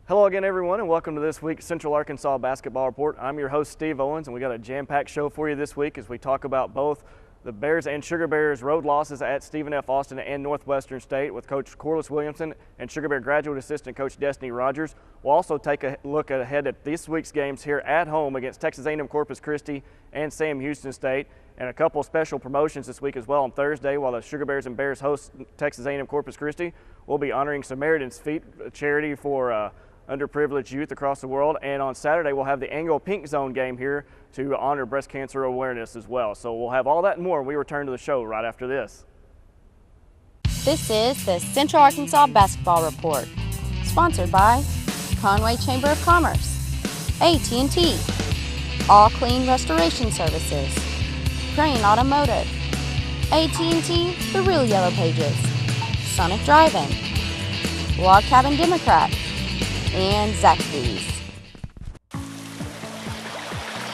Hello again, everyone, and welcome to this week's Central Arkansas Basketball Report. I'm your host, Steve Owens, and we got a jam-packed show for you this week as we talk about both the Bears and Sugar Bears road losses at Stephen F. Austin and Northwestern State with Coach Corliss Williamson and Sugar Bear graduate assistant Coach Destinee Rogers. We'll also take a look ahead at this week's games here at home against Texas A&M Corpus Christi and Sam Houston State, and a couple special promotions this week as well. On Thursday, while the Sugar Bears and Bears host Texas A&M Corpus Christi, we'll be honoring Samaritan's Feet, a charity for underprivileged youth across the world. And on Saturday, we'll have the annual PinkZone game here to honor breast cancer awareness as well. So we'll have all that and more when we return to the show right after this. This is the Central Arkansas Basketball Report, sponsored by Conway Chamber of Commerce, AT&T, All Clean Restoration Services, Crane Automotive, AT&T, The Real Yellow Pages, Sonic Drive-In, Log Cabin Democrat, and Zaxby's.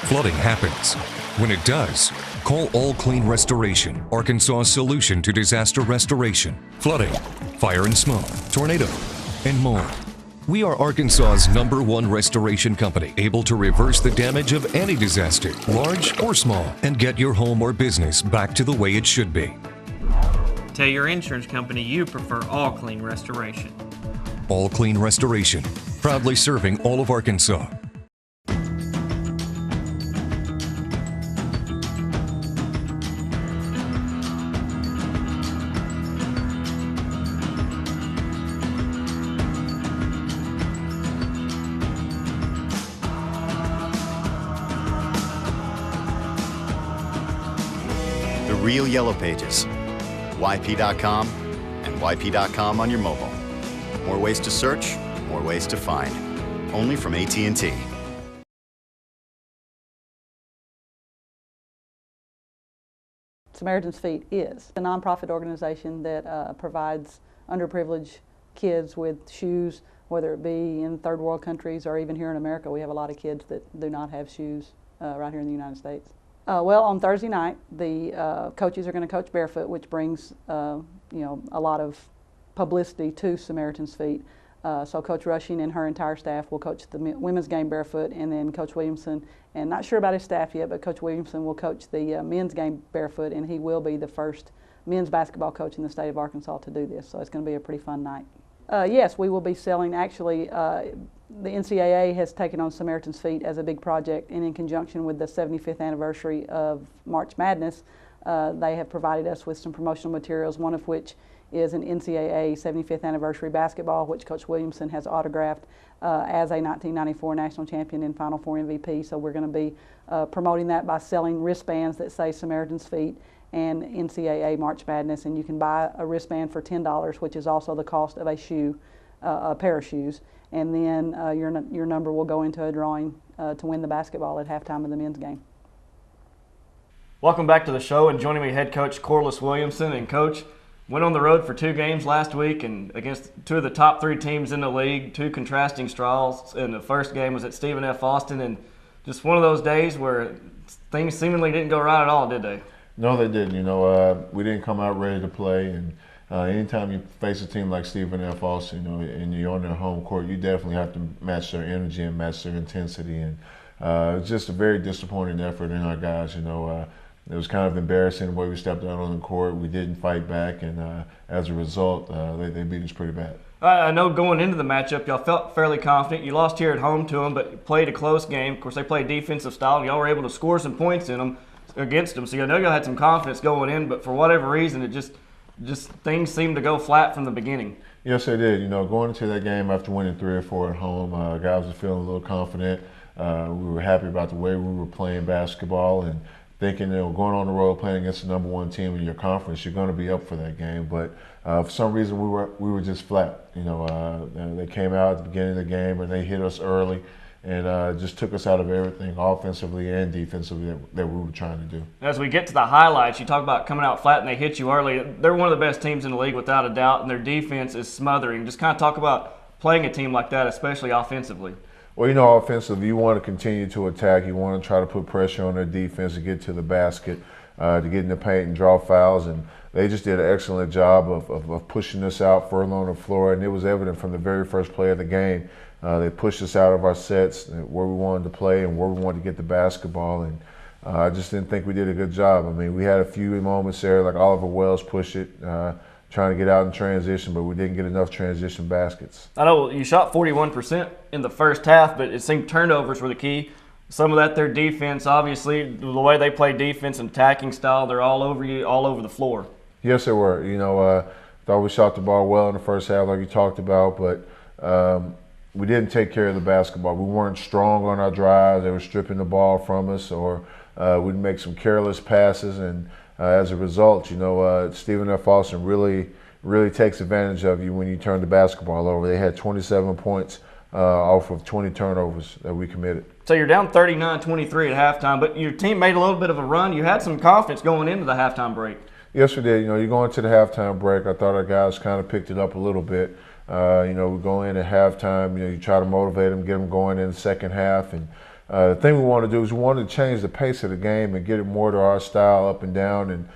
Flooding happens. When it does, call All Clean Restoration, Arkansas's solution to disaster restoration, flooding, fire and smoke, tornado, and more. We are Arkansas's #1 restoration company, able to reverse the damage of any disaster, large or small, and get your home or business back to the way it should be. Tell your insurance company you prefer All Clean Restoration. All Clean Restoration, proudly serving all of Arkansas. The Real Yellow Pages, YP.com, and YP.com on your mobile. More ways to search, more ways to find. Only from AT&T. Samaritan's Feet is a nonprofit organization that provides underprivileged kids with shoes, whether it be in third world countries or even here in America. We have a lot of kids that do not have shoes right here in the United States. Well, on Thursday night, the coaches are going to coach barefoot, which brings a lot of publicity to Samaritan's Feet. So Coach Rushing and her entire staff will coach the women's game barefoot, and then Coach Williamson, and not sure about his staff yet, but Coach Williamson will coach the men's game barefoot, and he will be the first men's basketball coach in the state of Arkansas to do this. So it's going to be a pretty fun night. Yes, we will be selling. Actually, the NCAA has taken on Samaritan's Feet as a big project, and in conjunction with the 75th anniversary of March Madness, they have provided us with some promotional materials, one of which is an NCAA 75th anniversary basketball, which Coach Williamson has autographed as a 1994 national champion and Final Four MVP. So we're going to be promoting that by selling wristbands that say Samaritan's Feet and NCAA March Madness, and you can buy a wristband for $10, which is also the cost of a shoe, a pair of shoes, and then your number will go into a drawing to win the basketball at halftime of the men's game. Welcome back to the show, and joining me, head coach Corliss Williamson. And Coach, went on the road for 2 games last week and against 2 of the top 3 teams in the league, 2 contrasting styles. And the first game was at Stephen F. Austin, and just one of those days where things seemingly didn't go right at all, did they? No, they didn't. We didn't come out ready to play, and anytime you face a team like Stephen F. Austin, and you're on their home court, you definitely have to match their energy and match their intensity. And it's just a very disappointing effort in our guys. It was kind of embarrassing the way we stepped out on the court. We didn't fight back, and as a result, they beat us pretty bad. I know going into the matchup, y'all felt fairly confident. You lost here at home to them, but played a close game. Of course, they played defensive style, and y'all were able to score some points in them against them. So I know y'all had some confidence going in, but for whatever reason, it just things seemed to go flat from the beginning. Yes, they did. Going into that game after winning 3 or 4 at home, guys were feeling a little confident. We were happy about the way we were playing basketball and thinking, going on the road playing against the #1 team in your conference, you're going to be up for that game. But for some reason, we were just flat. They came out at the beginning of the game and they hit us early, and just took us out of everything offensively and defensively that we were trying to do. As we get to the highlights, you talk about coming out flat and they hit you early. They're one of the best teams in the league without a doubt, and their defense is smothering. Just kind of talk about playing a team like that, especially offensively. Well, offensively, you want to continue to attack. You want to try to put pressure on their defense to get to the basket, to get in the paint and draw fouls. And they just did an excellent job of pushing us out further on the floor, and it was evident from the very first play of the game. They pushed us out of our sets where we wanted to play and where we wanted to get the basketball, and I just didn't think we did a good job. I mean, we had a few moments there, like Oliver Wells pushed it, trying to get out in transition, but we didn't get enough transition baskets. I know you shot 41% in the first half, but it seemed turnovers were the key. Some of that, their defense, obviously, the way they play defense and attacking style, they're all over you, all over the floor. Yes, they were. You know, thought we shot the ball well in the first half, like you talked about, but we didn't take care of the basketball. We weren't strong on our drives. They were stripping the ball from us, or we'd make some careless passes, and as a result, you know, Stephen F. Austin really takes advantage of you when you turn the basketball over. They had 27 points off of 20 turnovers that we committed. So you're down 39-23 at halftime, but your team made a little bit of a run. You had some confidence going into the halftime break. Yes, we did. You know, you go into the halftime break, I thought our guys kind of picked it up a little bit. You know, we go in at halftime, you know, you try to motivate them, get them going in the second half. And the thing we want to do is we want to change the pace of the game and get it more to our style up and down. And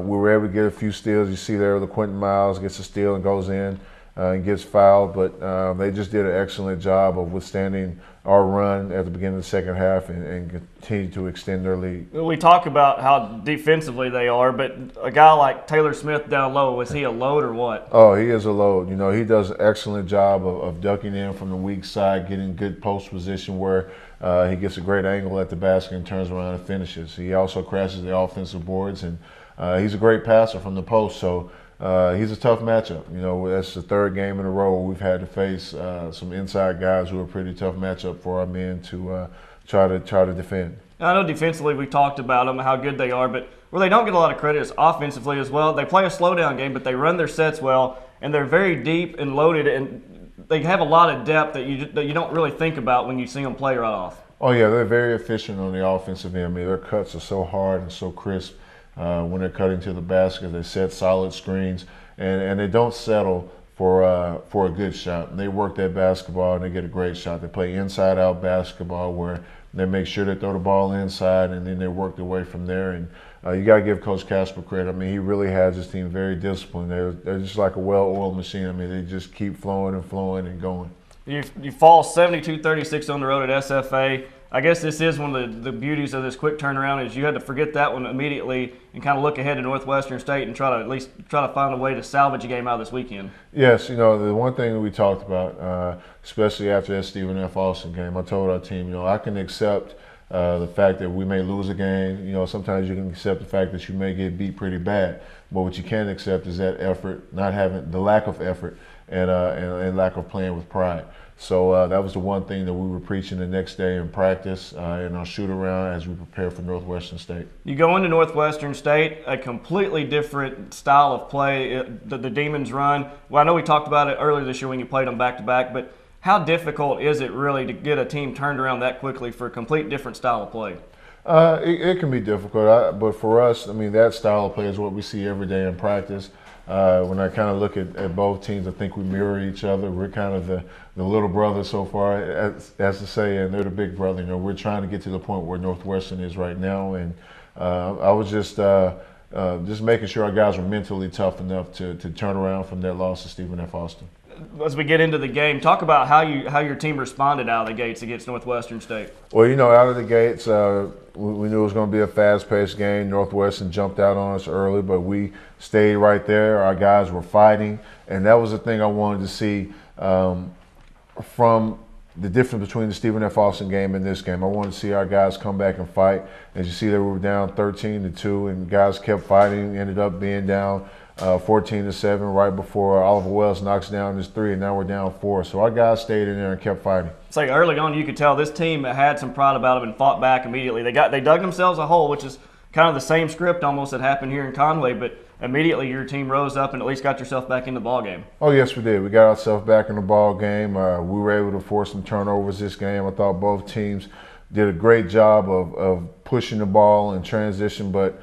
we were able to get a few steals. You see there, LaQuentin Miles gets a steal and goes in and gets fouled. But they just did an excellent job of withstanding our run at the beginning of the second half and continue to extend their lead. We talk about how defensively they are, but a guy like Taylor Smith down low, is he a load or what? Oh, he is a load. You know, he does an excellent job of ducking in from the weak side, getting good post position where he gets a great angle at the basket and turns around and finishes. He also crashes the offensive boards, and he's a great passer from the post. So he's a tough matchup. You know, that's the third game in a row we've had to face some inside guys who are a pretty tough matchup for our men to try to defend. I know defensively we talked about them, how good they are, but where they don't get a lot of credit is offensively as well. They play a slowdown game, but they run their sets well, and they're very deep and loaded, and they have a lot of depth that you don't really think about when you see them play right off. Oh, yeah, they're very efficient on the offensive end. I mean, their cuts are so hard and so crisp. When they're cutting to the basket, they set solid screens, and they don't settle for a good shot. They work that basketball, and they get a great shot. They play inside-out basketball where they make sure they throw the ball inside, and then they work their way from there. And you got to give Coach Casper credit. I mean, he really has his team very disciplined. They're just like a well-oiled machine. I mean, they just keep flowing and going. You fall 72-36 on the road at SFA. I guess this is one of the beauties of this quick turnaround is you had to forget that one immediately and kind of look ahead to Northwestern State and try to find a way to salvage a game out this weekend. Yes, you know, the one thing that we talked about, especially after that Stephen F. Austin game, I told our team, you know, I can accept the fact that we may lose a game. You know, sometimes you can accept the fact that you may get beat pretty bad, but what you can't accept is that effort, not having the lack of effort and lack of playing with pride. So that was the one thing that we were preaching the next day in practice in our shoot around as we prepare for Northwestern State. You go into Northwestern State, a completely different style of play. The Demons run. Well, I know we talked about it earlier this year when you played them back to back, but how difficult is it really to get a team turned around that quickly for a complete different style of play? It can be difficult, but for us, I mean, that style of play is what we see every day in practice. When I kind of look at both teams, I think we mirror each other. We're kind of the little brother so far, as to say, and they're the big brother. You know, we're trying to get to the point where Northwestern is right now, and I was just making sure our guys were mentally tough enough to turn around from that loss to Stephen F. Austin. As we get into the game, talk about how your team responded out of the gates against Northwestern State. Well, you know, out of the gates, we knew it was going to be a fast-paced game. Northwestern jumped out on us early, but we stayed right there. Our guys were fighting, and that was the thing I wanted to see from the difference between the Stephen F. Austin game and this game. I wanted to see our guys come back and fight. As you see, they were down 13-2, and guys kept fighting, ended up being down 14-7 right before Oliver Wells knocks down his three, and now we're down 4. So our guys stayed in there and kept fighting. It's like early on you could tell this team had some pride about them and fought back immediately. They dug themselves a hole, which is kind of the same script almost that happened here in Conway, but immediately your team rose up and at least got yourself back in the ball game. Oh, yes, we did. We got ourselves back in the ball game. We were able to force some turnovers this game. I thought both teams did a great job of pushing the ball in transition, but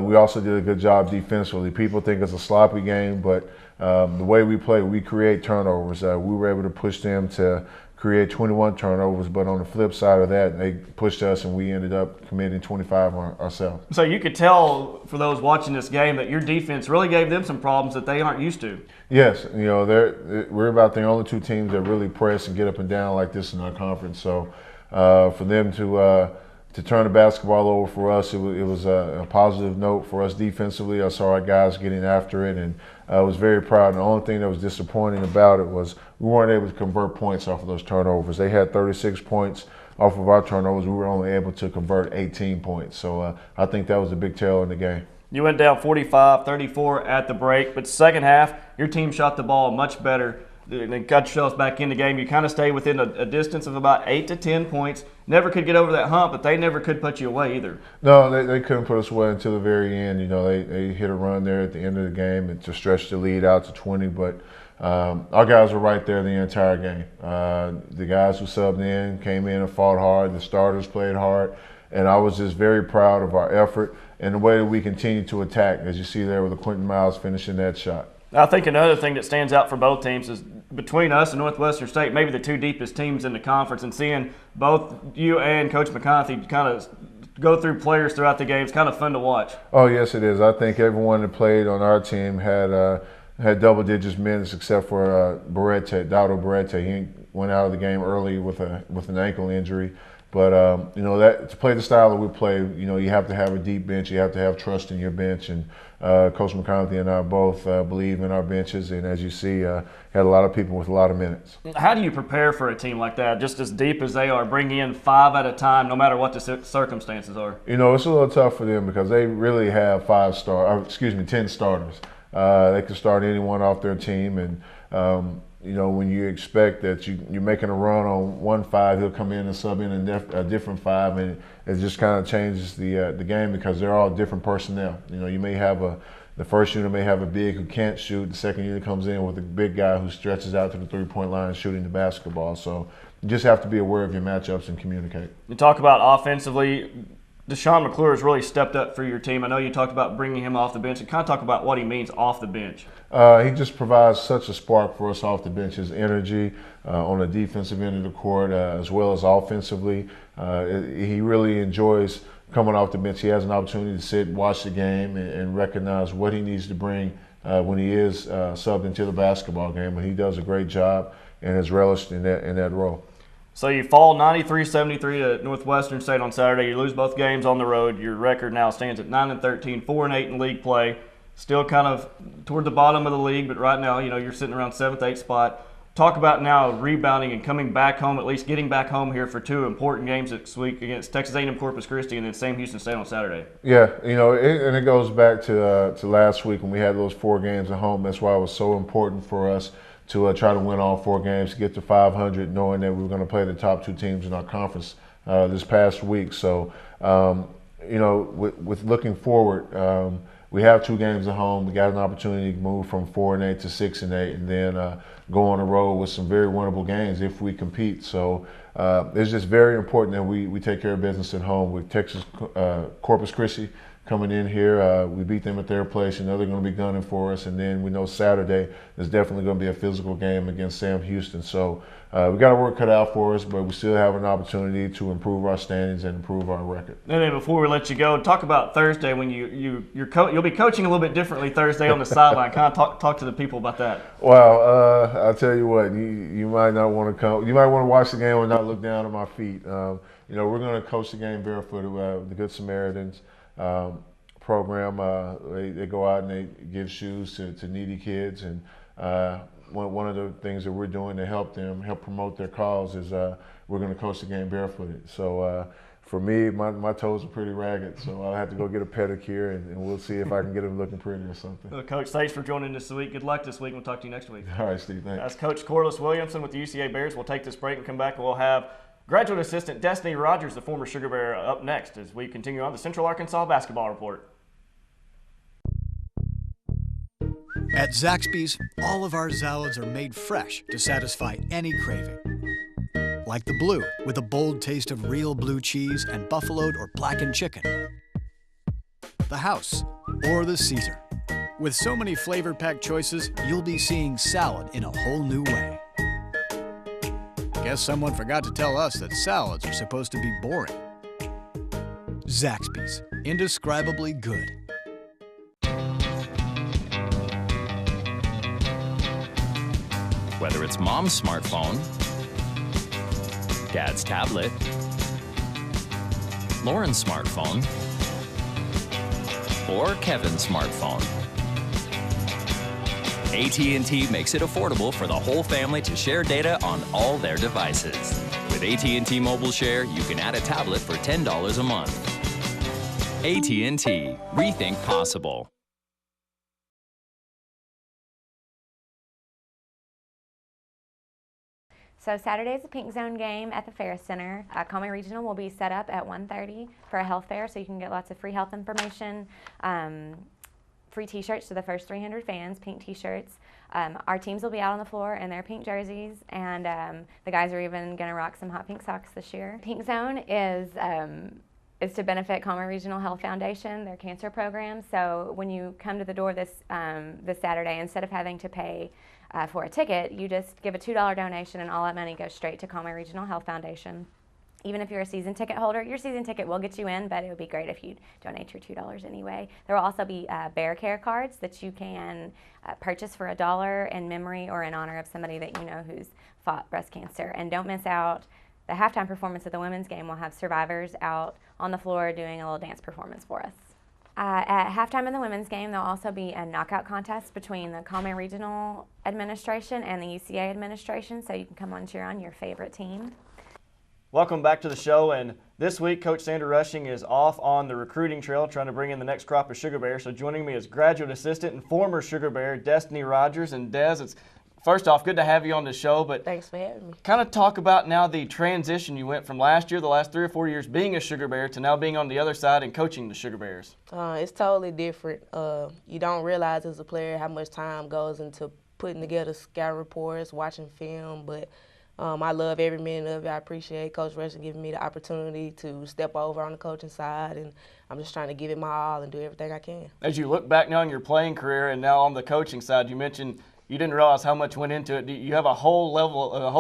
we also did a good job defensively. People think it's a sloppy game, but the way we play, we create turnovers. We were able to push them to create 21 turnovers, but on the flip side of that, they pushed us and we ended up committing 25 ourselves. So you could tell for those watching this game that your defense really gave them some problems that they aren't used to. Yes, we're about the only two teams that really press and get up and down like this in our conference. So for them to turn the basketball over for us, it was a positive note for us defensively. I saw our guys getting after it, and I was very proud. And the only thing that was disappointing about it was we weren't able to convert points off of those turnovers. They had 36 points off of our turnovers. We were only able to convert 18 points. So I think that was a big tell in the game. You went down 45-34 at the break, but second half, your team shot the ball much better. They got yourselves back in the game. You kind of stayed within a distance of about 8 to 10 points. Never could get over that hump, but they never could put you away either. No, they couldn't put us away until the very end. They hit a run there at the end of the game and to stretch the lead out to 20. But our guys were right there the entire game. The guys who subbed in came in and fought hard. The starters played hard. And I was just very proud of our effort and the way that we continue to attack, as you see there with the Quentin Miles finishing that shot. I think another thing that stands out for both teams is between us and Northwestern State, maybe the two deepest teams in the conference, and seeing both you and Coach McConaughey kind of go through players throughout the game. It's kind of fun to watch. Oh, yes, it is. I think everyone that played on our team had double-digit minutes except for Dado Barrete. He went out of the game early with an ankle injury. But, that to play the style that we play, you have to have a deep bench. You have to have trust in your bench. And Coach McConaughey and I both believe in our benches. And as you see, had a lot of people with a lot of minutes. How do you prepare for a team like that, just as deep as they are, bringing in 5 at a time, no matter what the circumstances are? It's a little tough for them because they really have 10 starters. They can start anyone off their team. And, when you expect that you're making a run on 1 5, he'll come in and sub in a different 5, and it just kind of changes the game because they're all different personnel. You may have the first unit may have a big who can't shoot. The second unit comes in with a big guy who stretches out to the three-point line shooting the basketball. So you just have to be aware of your matchups and communicate. You talk about offensively. Deshaun McClure has really stepped up for your team. I know you talked about bringing him off the bench, and kind of talk about what he means off the bench. He just provides such a spark for us off the bench. His energy on the defensive end of the court as well as offensively. He really enjoys coming off the bench. He has an opportunity to sit, watch the game, and recognize what he needs to bring when he is subbed into the basketball game. But he does a great job and has relished in that role. So you fall 93-73 to Northwestern State on Saturday. You lose both games on the road. Your record now stands at 9-13, 4-8 in league play. Still kind of toward the bottom of the league, but right now, you're sitting around 7th, 8th spot. Talk about now rebounding and coming back home, at least getting back home here for 2 important games this week against Texas A&M Corpus Christi and then Sam Houston State on Saturday. Yeah, and it goes back to last week when we had those 4 games at home. That's why it was so important for us to try to win all 4 games, to get to 500, knowing that we were going to play the top 2 teams in our conference this past week. So, with looking forward, we have 2 games at home. We got an opportunity to move from 4-8 to 6-8, and then go on the road with some very winnable games if we compete. So it's just very important that we take care of business at home with Texas Corpus Christi coming in here. We beat them at their place, and they're going to be gunning for us. And then we know Saturday is definitely going to be a physical game against Sam Houston. So we got our work cut out for us, but we still have an opportunity to improve our standings and improve our record. And then before we let you go, talk about Thursday when you'll be coaching a little bit differently Thursday on the sideline. Kind of talk to the people about that. Well, I'll tell you what, you might not want to come. You might want to watch the game and not look down at my feet. We're going to coach the game barefooted with the Good Samaritans program. They go out and they give shoes to needy kids, and one of the things that we're doing to help promote their cause is we're going to coach the game barefooted. So for me, my toes are pretty ragged, so I'll have to go get a pedicure, and we'll see if I can get them looking pretty or something. Well, Coach, thanks for joining us this week. Good luck this week. We'll talk to you next week. All right, Steve, thanks. That's Coach Corliss Williamson with the UCA Bears. We'll take this break and come back, and we'll have graduate assistant Destinee Rogers, the former Sugar Bear, up next as we continue on the Central Arkansas Basketball Report. At Zaxby's, all of our salads are made fresh to satisfy any craving. Like the blue, with a bold taste of real blue cheese and buffaloed or blackened chicken. The house, or the Caesar. With so many flavor-packed choices, you'll be seeing salad in a whole new way. Guess someone forgot to tell us that salads are supposed to be boring. Zaxby's, indescribably good. Whether it's mom's smartphone, dad's tablet, Lauren's smartphone, or Kevin's smartphone, AT&T makes it affordable for the whole family to share data on all their devices. With AT&T Mobile Share, you can add a tablet for $10 a month. AT&T, rethink possible. So Saturday is a PinkZone game at the Ferris Center. Conway Regional will be set up at 1:30 for a health fair, so you can get lots of free health information, free t-shirts to the first 300 fans, pink t-shirts. Our teams will be out on the floor in their pink jerseys, and the guys are even going to rock some hot pink socks this year. PinkZone is to benefit Conway Regional Health Foundation, their cancer program. So when you come to the door this Saturday, instead of having to pay for a ticket, you just give a $2 donation, and all that money goes straight to Conway Regional Health Foundation. Even if you're a season ticket holder, your season ticket will get you in, but it would be great if you donate your $2 anyway. There will also be Bear Care cards that you can purchase for $1 in memory or in honor of somebody that you know who's fought breast cancer. And don't miss out. The halftime performance of the women's game will have survivors out on the floor doing a little dance performance for us. At halftime in the women's game, there'll also be a knockout contest between the Conway Regional Administration and the UCA Administration, so you can come on cheer on your favorite team. Welcome back to the show, and this week Coach Sandra Rushing is off on the recruiting trail trying to bring in the next crop of Sugar Bears. So joining me is graduate assistant and former Sugar Bear Destinee Rogers. And Des, it's first off good to have you on the show, but thanks for having me. Kind of talk about now the transition you went from last year, the last 3 or 4 years being a Sugar Bear, to now being on the other side and coaching the Sugar Bears. It's totally different. You don't realize as a player how much time goes into putting together scout reports, watching film, but I love every minute of it. I appreciate Coach Rushing giving me the opportunity to step over on the coaching side, and I'm just trying to give it my all and do everything I can. As you look back now on your playing career and now on the coaching side, you mentioned you didn't realize how much went into it. You have a whole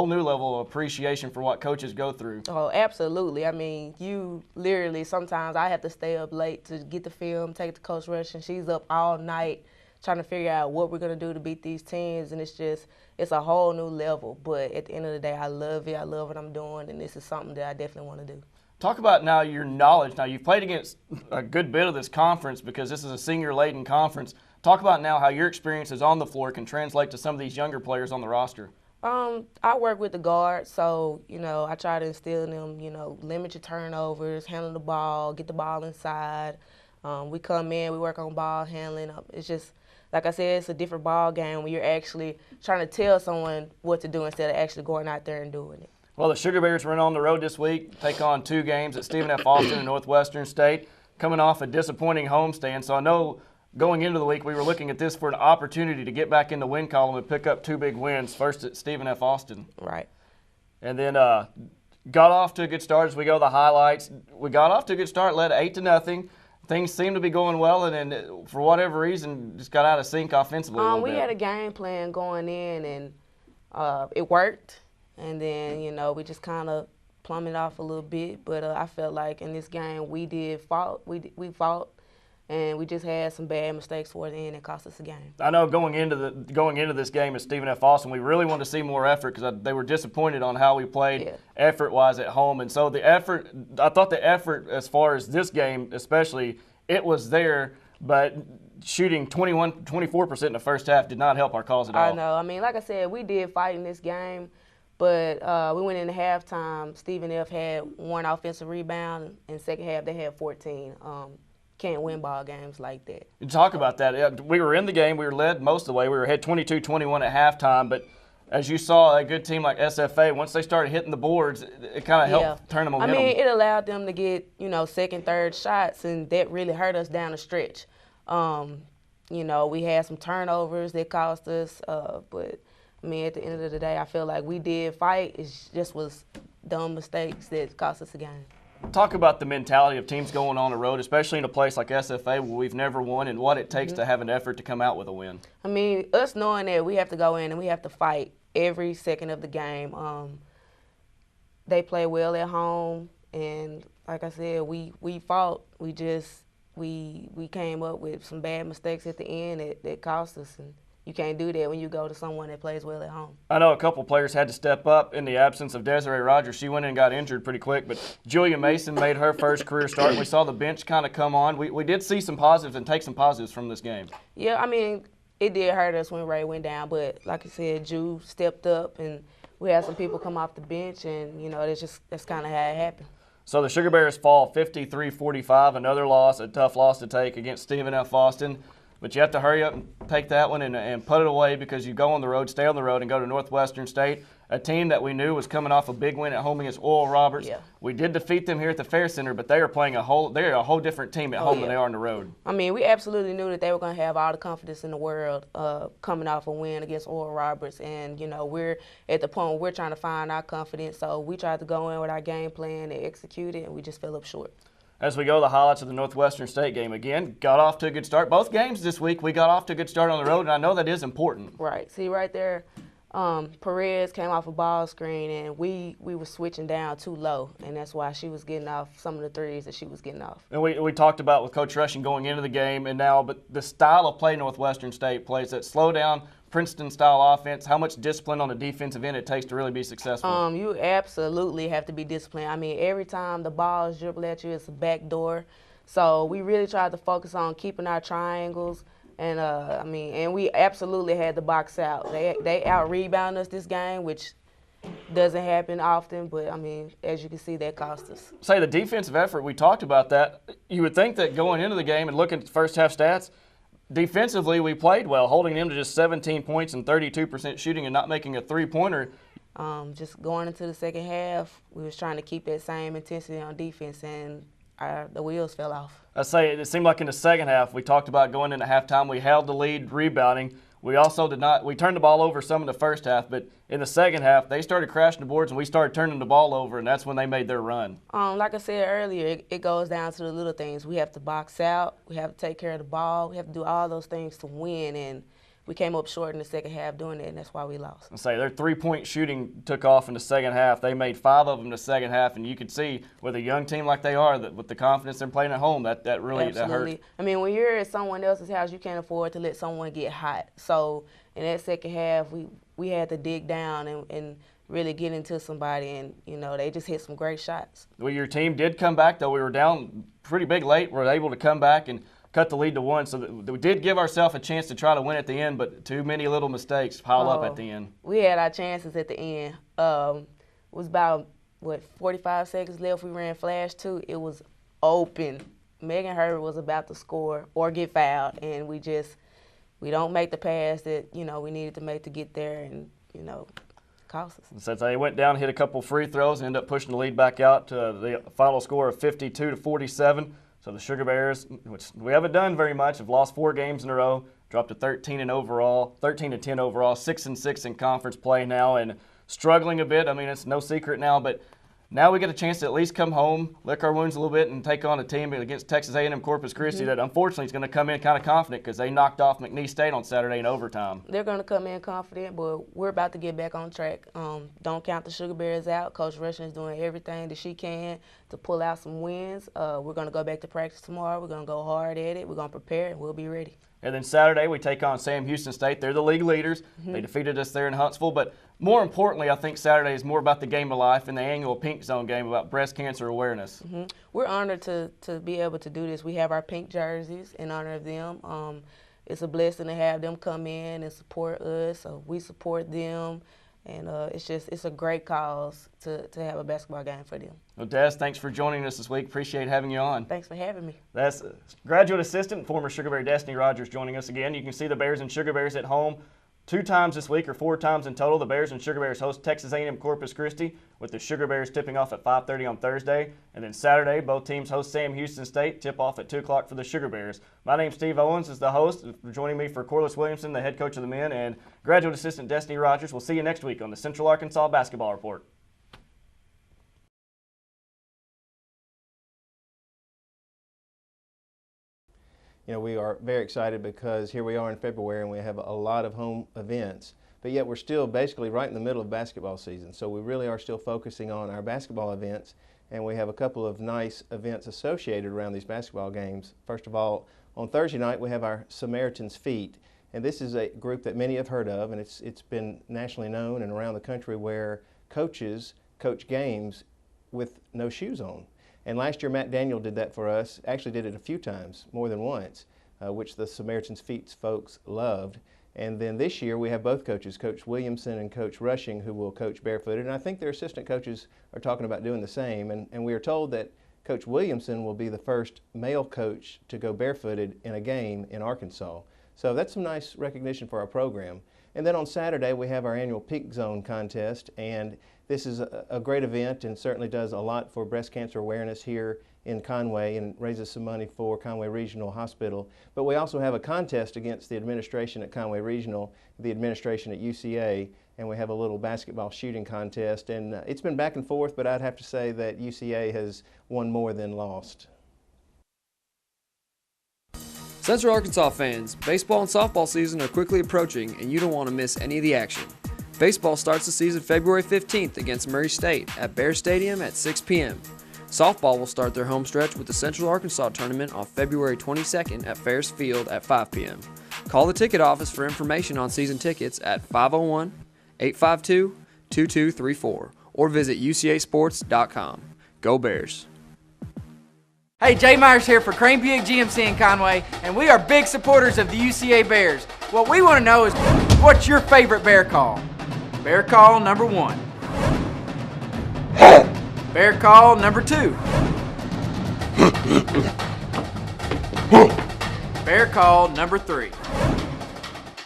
new level of appreciation for what coaches go through. Oh, absolutely. I mean, you literally, sometimes I have to stay up late to get the film, take it to Coach Rushing. She's up all night trying to figure out what we're going to do to beat these teams, and it's a whole new level. But at the end of the day, I love it. I love what I'm doing, and this is something that I definitely want to do. Talk about now your knowledge. Now, you've played against a good bit of this conference because this is a senior-laden conference. Talk about now how your experiences on the floor can translate to some of these younger players on the roster. I work with the guards, so, I try to instill in them, limit your turnovers, handle the ball, get the ball inside. We come in, we work on ball handling. It's just, like I said, it's a different ball game when you're actually trying to tell someone what to do instead of actually going out there and doing it. Well, the Sugar Bears went on the road this week, take on 2 games at Stephen F. Austin and Northwestern State, coming off a disappointing homestand. So I know going into the week we were looking at this for an opportunity to get back in the win column and pick up 2 big wins, first at Stephen F. Austin. Right. And then got off to a good start as we go to the highlights. We got off to a good start, led 8-0. Things seemed to be going well, and then for whatever reason, just got out of sync offensively a little bit. We had a game plan going in, and it worked. And then, we just kind of plummeted off a little bit. But I felt like in this game we fought, and we just had some bad mistakes toward the end that cost us the game. I know going into this game at Stephen F. Austin, we really wanted to see more effort because they were disappointed on how we played effort-wise at home. And so I thought the effort as far as this game especially, it was there, but shooting 24% in the first half did not help our cause at all. I know. I mean, like I said, we did fight in this game, but we went into halftime. Stephen F. had 1 offensive rebound, and second half they had 14. Can't win ball games like that. You talk about that. We were in the game. We were led most of the way. We were ahead 22-21 at halftime, but as you saw, a good team like SFA, once they started hitting the boards, it kind of helped turn the momentum. I mean, it allowed them to get, second, third shots, and that really hurt us down the stretch. We had some turnovers that cost us, but, I mean, at the end of the day, I feel like we did fight. It just was dumb mistakes that cost us the game. Talk about the mentality of teams going on the road, especially in a place like SFA where we've never won, and what it takes to have an effort to come out with a win. I mean, us knowing that we have to go in and we have to fight every second of the game. they play well at home, and like I said, we fought. We came up with some bad mistakes at the end that cost us, and you can't do that when you go to someone that plays well at home. I know a couple players had to step up in the absence of Desiree Rogers. She went in and got injured pretty quick, but Julia Mason made her first career start. We saw the bench kind of come on. We did see some positives and take some positives from this game. Yeah, I mean, it did hurt us when Ray went down, but like I said, Ju stepped up, and we had some people come off the bench, and, you know, that's kind of how it happened. So the Sugar Bears fall 53-45, another loss, a tough loss to take against Stephen F. Austin. But you have to hurry up and take that one and put it away, because you go on the road, stay on the road, and go to Northwestern State, a team that we knew was coming off a big win at home against Oral Roberts. Yeah. We did defeat them here at the Fair Center, but they are playing they're a whole different team at home than they are on the road. I mean, we absolutely knew that they were going to have all the confidence in the world coming off a win against Oral Roberts, and, you know, we're at the point where we're trying to find our confidence, so we tried to go in with our game plan and execute it, and we just fell up short. As we go, the highlights of the Northwestern State game. Again, got off to a good start. Both games this week, we got off to a good start on the road, and I know that is important. Right. See, right there, Perez came off a ball screen, and we were switching down too low, and that's why she was getting off some of the threes that she was getting off. And we talked about with Coach Rushing going into the game and now, but the style of play Northwestern State plays, that slow down, Princeton-style offense, how much discipline on the defensive end it takes to really be successful? You absolutely have to be disciplined. I mean, every time the ball is dribbled at you, it's a back door. So we really tried to focus on keeping our triangles, and and we absolutely had to box out. They out-rebounded us this game, which doesn't happen often, but I mean, as you can see, that cost us. Say the defensive effort, we talked about that. You would think that going into the game and looking at the first half stats, defensively, we played well, holding them to just 17 points and 32% shooting and not making a three-pointer. Just going into the second half, we was trying to keep that same intensity on defense, and the wheels fell off. I say it seemed like in the second half, we talked about going into halftime, we held the lead, rebounding. We also we turned the ball over some in the first half, but in the second half, they started crashing the boards and we started turning the ball over, and that's when they made their run. Like I said earlier, it goes down to the little things. We have to box out, we have to take care of the ball, we have to do all those things to win, and we came up short in the second half doing it, and that's why we lost. I say their three-point shooting took off in the second half. They made 5 of them in the second half, and you could see with a young team like they are, that with the confidence they're playing at home, that really that hurt. I mean, when you're at someone else's house, you can't afford to let someone get hot. So in that second half, we had to dig down and really get into somebody, and, you know, they just hit some great shots. Well, your team did come back, though. We were down pretty big late. We were able to come back and cut the lead to 1, so we did give ourselves a chance to try to win at the end, but too many little mistakes pile up at the end. We had our chances at the end. It was about, 45 seconds left. We ran flash 2. It was open. Megan Herbert was about to score or get fouled, and we don't make the pass that, you know, we needed to make to get there, and, you know, cost us. Since they went down, hit a couple free throws, and ended up pushing the lead back out to the final score of 52-47. So the Sugar Bears, which we haven't done very much, have lost 4 games in a row, dropped to 13-10 overall, 6-6 in conference play now, and struggling a bit. I mean, it's no secret now, but now we get a chance to at least come home, lick our wounds a little bit, and take on a team against Texas A&M Corpus Christi that unfortunately is going to come in kind of confident because they knocked off McNeese State on Saturday in overtime. They're going to come in confident, but we're about to get back on track. Don't count the Sugar Bears out. Coach Rushing is doing everything that she can to pull out some wins. We're going to go back to practice tomorrow. We're going to go hard at it. We're going to prepare, and we'll be ready. And then Saturday, we take on Sam Houston State. They're the league leaders. They defeated us there in Huntsville. But more importantly, I think Saturday is more about the game of life and the annual PinkZone game about breast cancer awareness. We're honored to be able to do this. We have our pink jerseys in honor of them. It's a blessing to have them come in and support us. So we support them. And it's a great cause to have a basketball game for them. Well, Des, thanks for joining us this week. Appreciate having you on. Thanks for having me. That's graduate assistant, former Sugar Bear Destinee Rogers joining us again. You can see the Bears and Sugar Bears at home 2 times this week, or 4 times in total. The Bears and Sugar Bears host Texas A&M Corpus Christi, with the Sugar Bears tipping off at 5:30 on Thursday. And then Saturday, both teams host Sam Houston State, tip off at 2 o'clock for the Sugar Bears. My name's Steve Owens, is the host. Joining me for Corliss Williamson, the head coach of the men, and graduate assistant Destinee Rogers. We'll see you next week on the Central Arkansas Basketball Report. You know, we are very excited because here we are in February and we have a lot of home events. but yet we're still basically right in the middle of basketball season. So we really are still focusing on our basketball events, and we have a couple of nice events associated around these basketball games. First of all, on Thursday night we have our Samaritan's Feet, and this is a group that many have heard of, and it's been nationally known and around the country, where coaches coach games with no shoes on. And last year Matt Daniel did that for us, actually did it a few times, more than once, which the Samaritan's Feet folks loved. And then this year we have both coaches, Coach Williamson and Coach Rushing, who will coach barefooted. And I think their assistant coaches are talking about doing the same. And we are told that Coach Williamson will be the first male coach to go barefooted in a game in Arkansas. So that's some nice recognition for our program. And then on Saturday we have our annual PinkZone contest, and this is a great event and certainly does a lot for breast cancer awareness here in Conway and raises some money for Conway Regional Hospital. But we also have a contest against the administration at Conway Regional, the administration at UCA, and we have a little basketball shooting contest. And it's been back and forth, but I'd have to say that UCA has won more than lost. Central Arkansas fans, baseball and softball season are quickly approaching, and you don't want to miss any of the action. Baseball starts the season February 15th against Murray State at Bear Stadium at 6 p.m. Softball will start their home stretch with the Central Arkansas Tournament on February 22nd at Ferris Field at 5 p.m. Call the ticket office for information on season tickets at 501-852-2234 or visit ucasports.com. Go Bears! Hey, Jay Myers here for Crane Buick GMC in Conway, and we are big supporters of the UCA Bears. What we want to know is, what's your favorite bear call? Bear call number 1. Bear call number 2. Bear call number 3.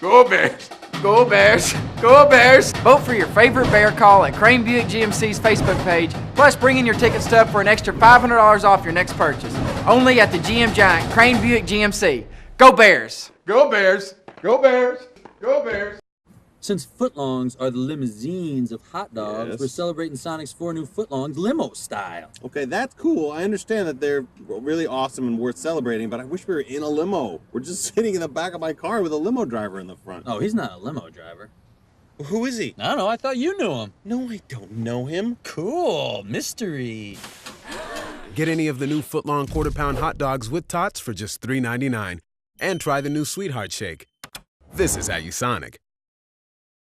Go Bears! Go Bears! Go Bears! Vote for your favorite bear call at Crane Buick GMC's Facebook page, plus bring in your ticket stub for an extra $500 off your next purchase. Only at the GM Giant, Crane Buick GMC. Go Bears! Go Bears! Go Bears! Go Bears! Since footlongs are the limousines of hot dogs, Yes. we're celebrating Sonic's 4 new footlongs limo style. Okay, that's cool. I understand that they're really awesome and worth celebrating, but I wish we were in a limo. We're just sitting in the back of my car with a limo driver in the front. Oh, he's not a limo driver. Who is he? I don't know. I thought you knew him. No, I don't know him. Cool. Mystery. Get any of the new footlong quarter-pound hot dogs with tots for just $3.99. And try the new Sweetheart Shake. This is how you Sonic.